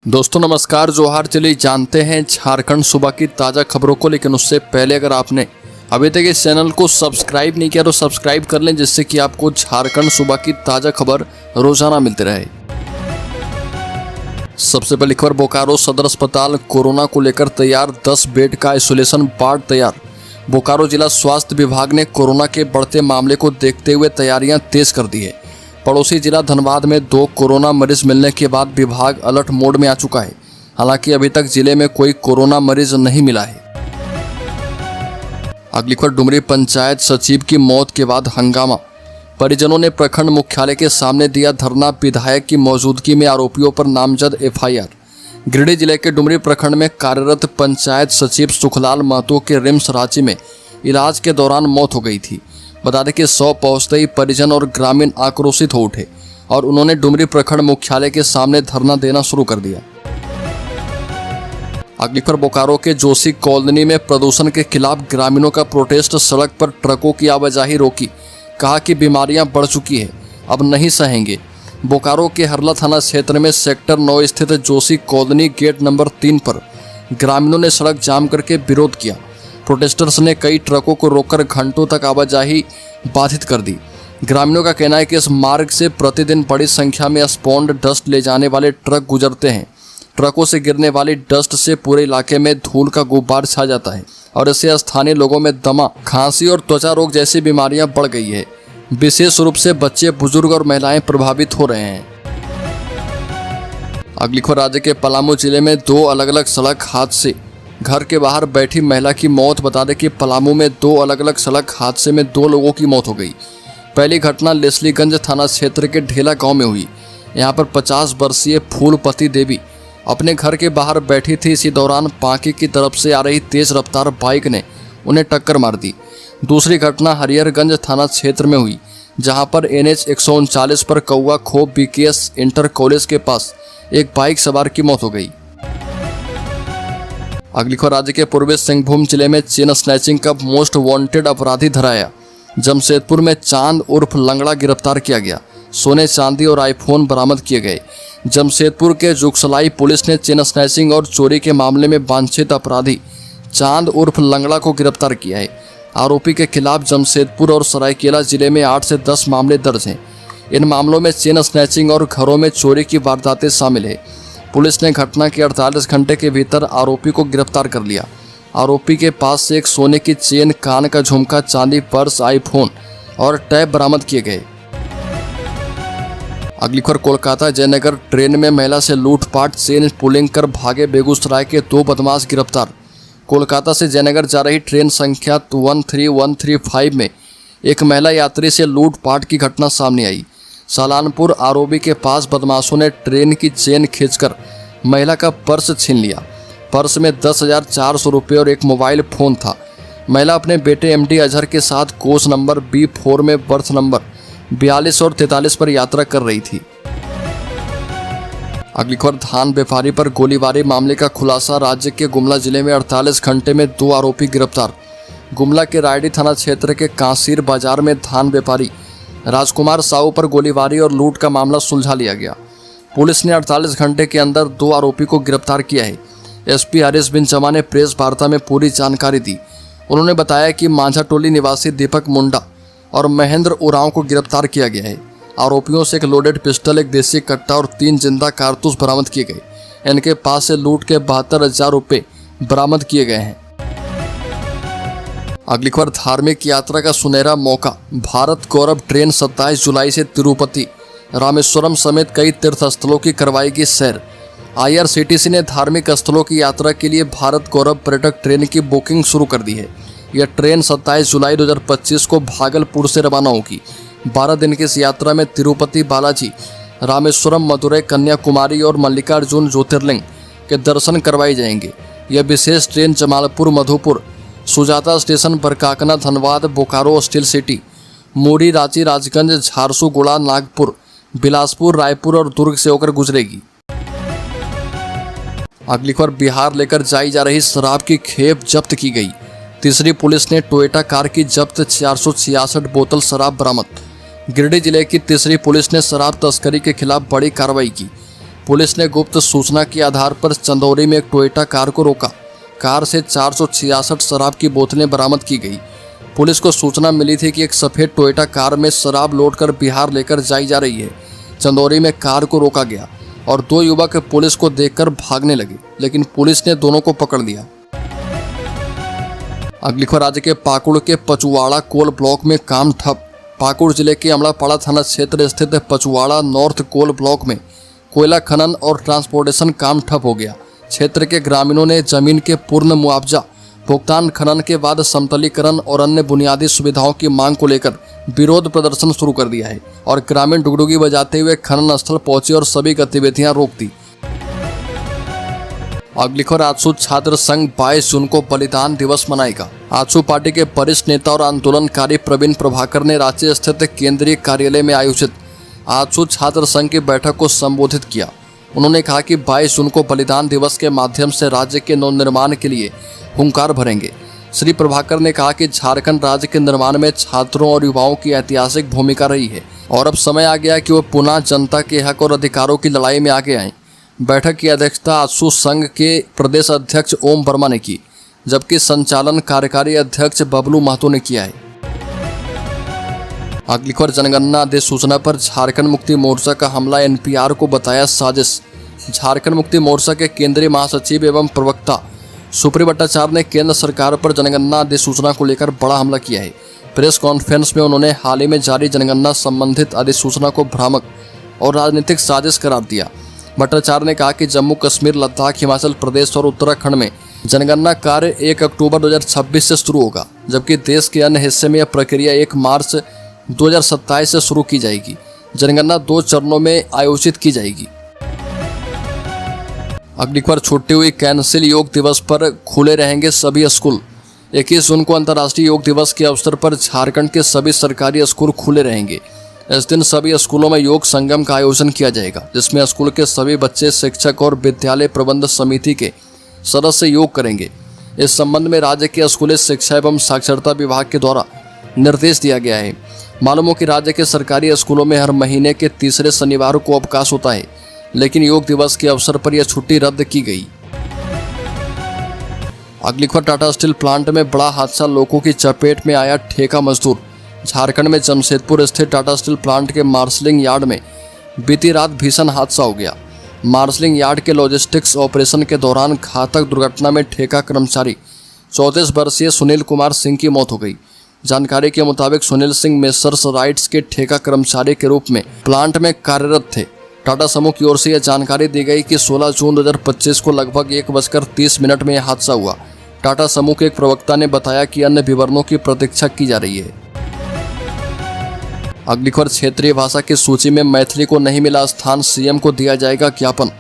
दोस्तों नमस्कार, जोहार। चलिए जानते हैं झारखंड सूबा की ताज़ा खबरों को, लेकिन उससे पहले अगर आपने अभी तक इस चैनल को सब्सक्राइब नहीं किया तो सब्सक्राइब कर लें, जिससे कि आपको झारखंड सूबा की ताज़ा खबर रोजाना मिलती रहे। सबसे पहली खबर, बोकारो सदर अस्पताल कोरोना को लेकर तैयार, 10 बेड का आइसोलेशन वार्ड तैयार। बोकारो जिला स्वास्थ्य विभाग ने कोरोना के बढ़ते मामले को देखते हुए तैयारियां तेज कर दी है। पड़ोसी जिला धनबाद में 2 कोरोना मरीज मिलने के बाद विभाग अलर्ट मोड में आ चुका है। हालांकि अभी तक जिले में कोई कोरोना मरीज नहीं मिला है। अगली खबर, डुमरी पंचायत सचिव की मौत के बाद हंगामा, परिजनों ने प्रखंड मुख्यालय के सामने दिया धरना, विधायक की मौजूदगी में आरोपियों पर नामजद FIR। गिरिडीह जिले के डुमरी प्रखंड में कार्यरत पंचायत सचिव सुखलाल महतो के रिम्स रांची में इलाज के दौरान मौत हो गई थी। बता दें कि 100 पहुंचते ही परिजन और ग्रामीण आक्रोशित हो उठे और उन्होंने डुमरी प्रखंड मुख्यालय के सामने धरना देना शुरू कर दिया। अगली खबर, बोकारो के जोशी कॉलोनी में प्रदूषण के खिलाफ ग्रामीणों का प्रोटेस्ट, सड़क पर ट्रकों की आवाजाही रोकी, कहा कि बीमारियां बढ़ चुकी है, अब नहीं सहेंगे। बोकारो के हरला थाना क्षेत्र में सेक्टर 9 स्थित जोशी कॉलोनी गेट नंबर 3 पर ग्रामीणों ने सड़क जाम करके विरोध किया। प्रोटेस्टर्स ने कई ट्रकों को रोककर घंटों तक आवाजाही बाधित कर दी। ग्रामीणों का कहना है कि इस मार्ग से प्रतिदिन बड़ी संख्या में स्पॉन्ड डस्ट ले जाने वाले ट्रक गुजरते हैं। ट्रकों से गिरने वाली डस्ट से पूरे इलाके में धूल का गुब्बार छा जाता है और इससे स्थानीय लोगों में दमा, खांसी और त्वचा रोग जैसी बीमारियां बढ़ गई है। विशेष रूप से बच्चे, बुजुर्ग और महिलाएं प्रभावित हो रहे हैं। अगली खबर, राज्य के पलामू जिले में 2 अलग अलग सड़क हादसे, घर के बाहर बैठी महिला की मौत। बता दें कि पलामू में 2 अलग अलग सड़क हादसे में 2 लोगों की मौत हो गई। पहली घटना लेस्लीगंज थाना क्षेत्र के ढेला गांव में हुई। यहां पर 50 वर्षीय फूलपति देवी अपने घर के बाहर बैठी थी। इसी दौरान पांकी की तरफ से आ रही तेज रफ्तार बाइक ने उन्हें टक्कर मार दी। दूसरी घटना हरिहरगंज थाना क्षेत्र में हुई, जहां पर NH 139 पर कौआ खोप BKS इंटर कॉलेज के पास एक बाइक सवार की मौत हो गई। अगली खबर, राज्य के पूर्वी सिंहभूम जिले में चेन स्नैचिंग का मोस्ट वांटेड अपराधी धराया। जमशेदपुर में चांद उर्फ लंगड़ा गिरफ्तार किया गया। सोने, चांदी और आईफोन बरामद किए गए। जमशेदपुर के जुगसलाई पुलिस ने चेन स्नैचिंग और चोरी के मामले में वांछित अपराधी चांद उर्फ लंगड़ा को गिरफ्तार किया है। आरोपी के खिलाफ जमशेदपुर और सरायकेला जिले में 8 से 10 मामले दर्ज हैं। इन मामलों में चेन स्नैचिंग और घरों में चोरी की वारदातें शामिल है। पुलिस ने घटना के 48 घंटे के भीतर आरोपी को गिरफ्तार कर लिया। आरोपी के पास से एक सोने की चेन, कान का झुमका, चांदी, पर्स, आईफोन और टैब बरामद किए गए। अगली खबर, कोलकाता जयनगर ट्रेन में महिला से लूटपाट, चेन पुलिंग कर भागे बेगूसराय के 2 बदमाश गिरफ्तार। कोलकाता से जयनगर जा रही ट्रेन संख्या 13135 में एक महिला यात्री से लूटपाट की घटना सामने आई। सालानपुर ROB के पास बदमाशों ने ट्रेन की चेन खींचकर महिला का पर्स छीन लिया। पर्स में 10,400 रुपये और एक मोबाइल फ़ोन था। महिला अपने बेटे MD अजहर के साथ कोच नंबर B4 में बर्थ नंबर 42 और 43 पर यात्रा कर रही थी। अगली खबर, धान व्यापारी पर गोलीबारी मामले का खुलासा। राज्य के गुमला जिले में 48 घंटे में 2 आरोपी गिरफ्तार। गुमला के रायडी थाना क्षेत्र के कांसीर बाजार में धान व्यापारी राजकुमार साहू पर गोलीबारी और लूट का मामला सुलझा लिया गया। पुलिस ने 48 घंटे के अंदर 2 आरोपी को गिरफ्तार किया है। SP हरीश बिन चमा ने प्रेस वार्ता में पूरी जानकारी दी। उन्होंने बताया कि मांझाटोली निवासी दीपक मुंडा और महेंद्र उरांव को गिरफ्तार किया गया है। आरोपियों से एक लोडेड पिस्टल, एक देसी कट्टा और 3 जिंदा कारतूस बरामद किए गए। इनके पास से लूट के 72,000 रुपये बरामद किए गए हैं। अगली खबर, धार्मिक यात्रा का सुनहरा मौका, भारत गौरव ट्रेन 27 जुलाई से तिरुपति, रामेश्वरम समेत कई तीर्थ स्थलों की करवाएगी सैर। IRCTC ने धार्मिक स्थलों की यात्रा के लिए भारत गौरव पर्यटक ट्रेन की बुकिंग शुरू कर दी है। यह ट्रेन 27 जुलाई 2025 को भागलपुर से रवाना होगी। 12 दिन की इस यात्रा में तिरुपति बालाजी, रामेश्वरम, मदुरई, कन्याकुमारी और मल्लिकार्जुन ज्योतिर्लिंग के दर्शन करवाए जाएंगे। यह विशेष train Jamalpur, Madhupur, Sujata station, Barkakana, Dhanbad, Bokaro Steel City, Muri, Ranchi, Rajganj, Jharsuguda, Nagpur, Bilaspur, Raipur और दुर्ग से होकर गुजरेगी। अगली खबर, बिहार लेकर जाई जा रही शराब की खेप जब्त की गई। तीसरी पुलिस ने टोयोटा कार की जब्त 466 बोतल शराब बरामद। गिरिडीह जिले की तीसरी पुलिस ने शराब तस्करी के खिलाफ बड़ी कार्रवाई की। पुलिस ने गुप्त सूचना के आधार पर चंदौली में एक टोयोटा कार को रोका। कार से 466 शराब की बोतलें बरामद की गई। पुलिस को सूचना मिली थी कि एक सफ़ेद टोयोटा कार में शराब लोडकर बिहार लेकर जाई जा रही है। चंदौली में कार को रोका गया और 2 युवक पुलिस को देखकर भागने लगे, लेकिन पुलिस ने दोनों को पकड़ लिया। अगली खबर राज्य के पाकुड़ के पचुवाड़ा कोल ब्लॉक में काम ठप। पाकुड़ जिले के अमड़ापाड़ा थाना क्षेत्र स्थित पचुवाड़ा नॉर्थ कोल ब्लॉक में कोयला खनन और ट्रांसपोर्टेशन काम ठप हो गया। क्षेत्र के ग्रामीणों ने जमीन के पूर्ण मुआवजा भुगतान, खनन के बाद समतलीकरण और अन्य बुनियादी सुविधाओं की मांग को लेकर विरोध प्रदर्शन शुरू कर दिया है और ग्रामीण डुगडुगी बजाते हुए खनन स्थल पहुंचे और सभी गतिविधियां रोक दी। अगली खबर आजसू छात्र संघ 22 जून को बलिदान दिवस मनाएगा। आजसू पार्टी के वरिष्ठ नेता और आंदोलनकारी प्रवीण प्रभाकर ने रांची स्थित केंद्रीय कार्यालय में आयोजित आजसू छात्र संघ की बैठक को संबोधित किया। उन्होंने कहा कि 22 जून को बलिदान दिवस के माध्यम से राज्य के नवनिर्माण के लिए हुंकार भरेंगे। श्री प्रभाकर ने कहा कि झारखंड राज्य के निर्माण में छात्रों और युवाओं की ऐतिहासिक भूमिका रही है और अब समय आ गया कि वो पुनः जनता के हक और अधिकारों की लड़ाई में आगे आएं। बैठक की अध्यक्षता आजसू संघ के प्रदेश अध्यक्ष ओम वर्मा ने की, जबकि संचालन कार्यकारी अध्यक्ष बबलू महतो ने किया है। अगली खबर जनगणना अधिसूचना पर झारखंड मुक्ति मोर्चा का हमला, एनपीआर को बताया साजिश। झारखंड मुक्ति मोर्चा के केंद्रीय महासचिव एवं प्रवक्ता सुप्री भट्टाचार्य ने केंद्र सरकार पर जनगणना अधिसूचना को लेकर बड़ा हमला किया है। प्रेस कॉन्फ्रेंस में उन्होंने हाल ही में जारी जनगणना संबंधित अधिसूचना को भ्रामक और राजनीतिक साजिश करार दिया। भट्टाचार्य ने कहा कि जम्मू कश्मीर, लद्दाख, हिमाचल प्रदेश और उत्तराखंड में जनगणना कार्य 1 अक्टूबर 2026 से शुरू होगा, जबकि देश के अन्य हिस्से में यह प्रक्रिया 1 मार्च 2027 से शुरू की जाएगी। जनगणना 2 चरणों में आयोजित की जाएगी। अगली खबर छूटी हुई कैंसिल योग दिवस पर खुले रहेंगे सभी स्कूल। 21 जून को अंतर्राष्ट्रीय योग दिवस के अवसर पर झारखंड के सभी सरकारी स्कूल खुले रहेंगे। इस दिन सभी स्कूलों में योग संगम का आयोजन किया जाएगा, जिसमें स्कूल के सभी बच्चे, शिक्षक और विद्यालय प्रबंध समिति के सदस्य योग करेंगे। इस संबंध में राज्य के स्कूली शिक्षा एवं साक्षरता विभाग के द्वारा निर्देश दिया गया है। मालूम हो कि राज्य के सरकारी स्कूलों में हर महीने के तीसरे शनिवार को अवकाश होता है, लेकिन योग दिवस के अवसर पर यह छुट्टी रद्द की गई। अगली खबर टाटा स्टील प्लांट में बड़ा हादसा, लोगों की चपेट में आया ठेका मजदूर। झारखंड में जमशेदपुर स्थित टाटा स्टील प्लांट के मार्शलिंग यार्ड में बीती रात भीषण हादसा हो गया। मार्शलिंग यार्ड के लॉजिस्टिक्स ऑपरेशन के दौरान घातक दुर्घटना में ठेका कर्मचारी 34 वर्षीय सुनील कुमार सिंह की मौत हो गई। जानकारी के मुताबिक सुनील सिंह मेसर्स राइट्स के ठेका कर्मचारी के रूप में प्लांट में कार्यरत थे। टाटा समूह की ओर से यह जानकारी दी गई कि 16 जून 2025 को लगभग 1:30 में यह हादसा हुआ। टाटा समूह के एक प्रवक्ता ने बताया कि अन्य विवरणों की प्रतीक्षा की जा रही है। अगली खबर क्षेत्रीय भाषा की सूची में मैथिली को नहीं मिला स्थान, सीएम को दिया जाएगा ज्ञापन।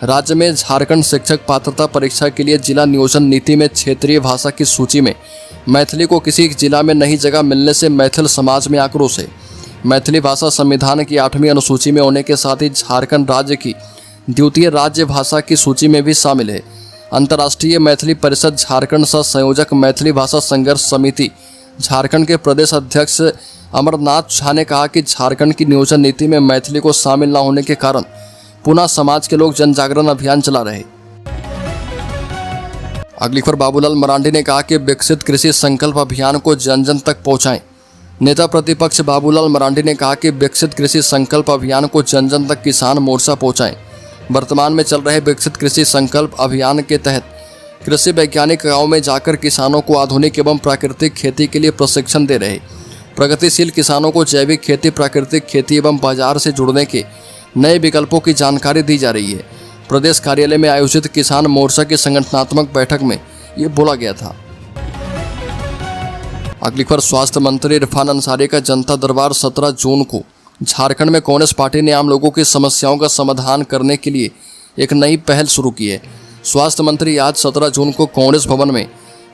राज्य में झारखंड शिक्षक पात्रता परीक्षा के लिए जिला नियोजन नीति में क्षेत्रीय भाषा की सूची में मैथिली को किसी जिला में नहीं जगह मिलने से मैथिल समाज में आक्रोश है। मैथिली भाषा संविधान की 8वीं अनुसूची में होने के साथ ही झारखंड राज्य की द्वितीय राज्य भाषा की सूची में भी शामिल है। अंतर्राष्ट्रीय मैथिली परिषद झारखंड सह संयोजक मैथिली भाषा संघर्ष समिति झारखंड के प्रदेश अध्यक्ष अमरनाथ झा ने कहा कि झारखंड की नियोजन नीति में मैथिली को शामिल न होने के कारण पुनः समाज के लोग जन जागरण अभियान चला रहे। अगली खबर बाबूलाल मरांडी ने कहा कि विकसित कृषि संकल्प अभियान को जन जन तक पहुंचाएं। नेता प्रतिपक्ष बाबूलाल मरांडी ने कहा कि विकसित कृषि संकल्प अभियान को जन जन तक किसान मोर्चा पहुंचाएं। वर्तमान में चल रहे विकसित कृषि संकल्प अभियान के तहत कृषि वैज्ञानिक गाँव में जाकर किसानों को आधुनिक एवं प्राकृतिक खेती के लिए प्रशिक्षण दे रहे। प्रगतिशील किसानों को जैविक खेती, प्राकृतिक खेती एवं बाजार से जुड़ने के नए विकल्पों की जानकारी दी जा रही है। प्रदेश कार्यालय में आयोजित किसान मोर्चा की संगठनात्मक बैठक में ये बोला गया था। अगली खबर स्वास्थ्य मंत्री इरफान अंसारी का जनता दरबार 17 जून को। झारखंड में कांग्रेस पार्टी ने आम लोगों की समस्याओं का समाधान करने के लिए एक नई पहल शुरू की है। स्वास्थ्य मंत्री आज 17 जून को कांग्रेस भवन में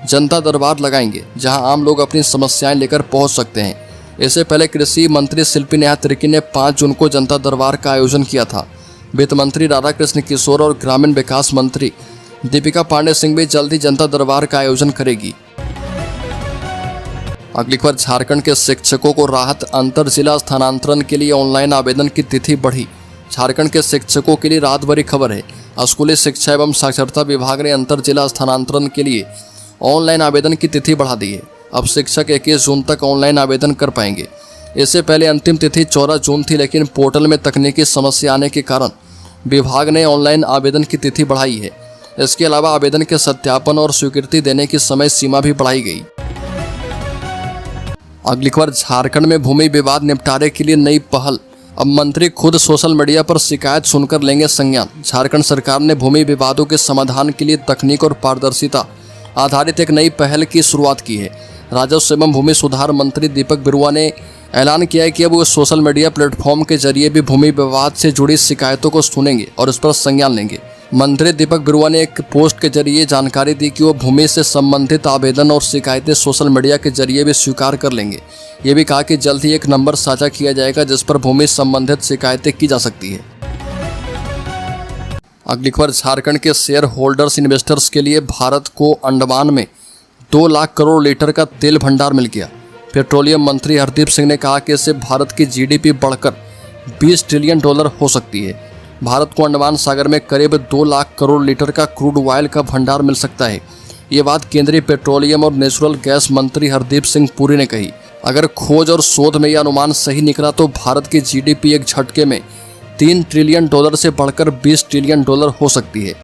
जनता दरबार लगाएंगे, जहां आम लोग अपनी समस्याएं लेकर पहुंच सकते हैं। इससे पहले कृषि मंत्री शिल्पी नेहा तिर्की ने 5 जून को जनता दरबार का आयोजन किया था। वित्त मंत्री राधाकृष्ण किशोर और ग्रामीण विकास मंत्री दीपिका पांडे सिंह भी जल्द ही जनता दरबार का आयोजन करेगी। अगली खबर झारखंड के शिक्षकों को राहत, अंतर जिला स्थानांतरण के लिए ऑनलाइन आवेदन की तिथि बढ़ी। झारखंड के शिक्षकों के लिए राहत भरी खबर है। स्कूली शिक्षा एवं साक्षरता विभाग ने अंतर जिला स्थानांतरण के लिए ऑनलाइन आवेदन की तिथि बढ़ा दी है। अब शिक्षक 21 जून तक ऑनलाइन आवेदन कर पाएंगे। इससे पहले अंतिम तिथि 14 जून थी, लेकिन पोर्टल में तकनीकी समस्या आने के कारण विभाग ने ऑनलाइन आवेदन की तिथि बढ़ाई है। इसके अलावा आवेदन के सत्यापन और स्वीकृति देने की समय सीमा भी बढ़ाई गई। अगली खबर, झारखंड में भूमि विवाद निपटारे के लिए नई पहल। अब मंत्री खुद सोशल मीडिया पर शिकायत सुनकर लेंगे संज्ञान। झारखंड सरकार ने भूमि विवादों के समाधान के लिए तकनीक और पारदर्शिता आधारित एक नई पहल की शुरुआत की है। राजस्व एवं भूमि सुधार मंत्री दीपक बिरुआ ने ऐलान किया है कि अब वो सोशल मीडिया प्लेटफॉर्म के जरिए भी भूमि विवाद से जुड़ी शिकायतों को सुनेंगे और इस पर संज्ञान लेंगे। मंत्री दीपक बिरुआ ने एक पोस्ट के जरिए जानकारी दी कि वो भूमि से संबंधित आवेदन और शिकायतें सोशल मीडिया के जरिए भी स्वीकार कर लेंगे। ये भी कहा कि जल्द ही एक नंबर साझा किया जाएगा जिस पर भूमि संबंधित शिकायतें की जा सकती है। अगली खबर, झारखंड के शेयर होल्डर्स इन्वेस्टर्स के लिए भारत को अंडमान में 2 लाख करोड़ लीटर का तेल भंडार मिल गया। पेट्रोलियम मंत्री हरदीप सिंह ने कहा कि इससे भारत की जीडीपी बढ़कर $20 ट्रिलियन हो सकती है। भारत को अंडमान सागर में करीब 2 लाख करोड़ लीटर का क्रूड ऑयल का भंडार मिल सकता है। ये बात केंद्रीय पेट्रोलियम और नेचुरल गैस मंत्री हरदीप सिंह पुरी ने कही। अगर खोज और शोध में यह अनुमान सही निकला तो भारत की जीडीपी एक झटके में $3 ट्रिलियन से बढ़कर $20 ट्रिलियन हो सकती है।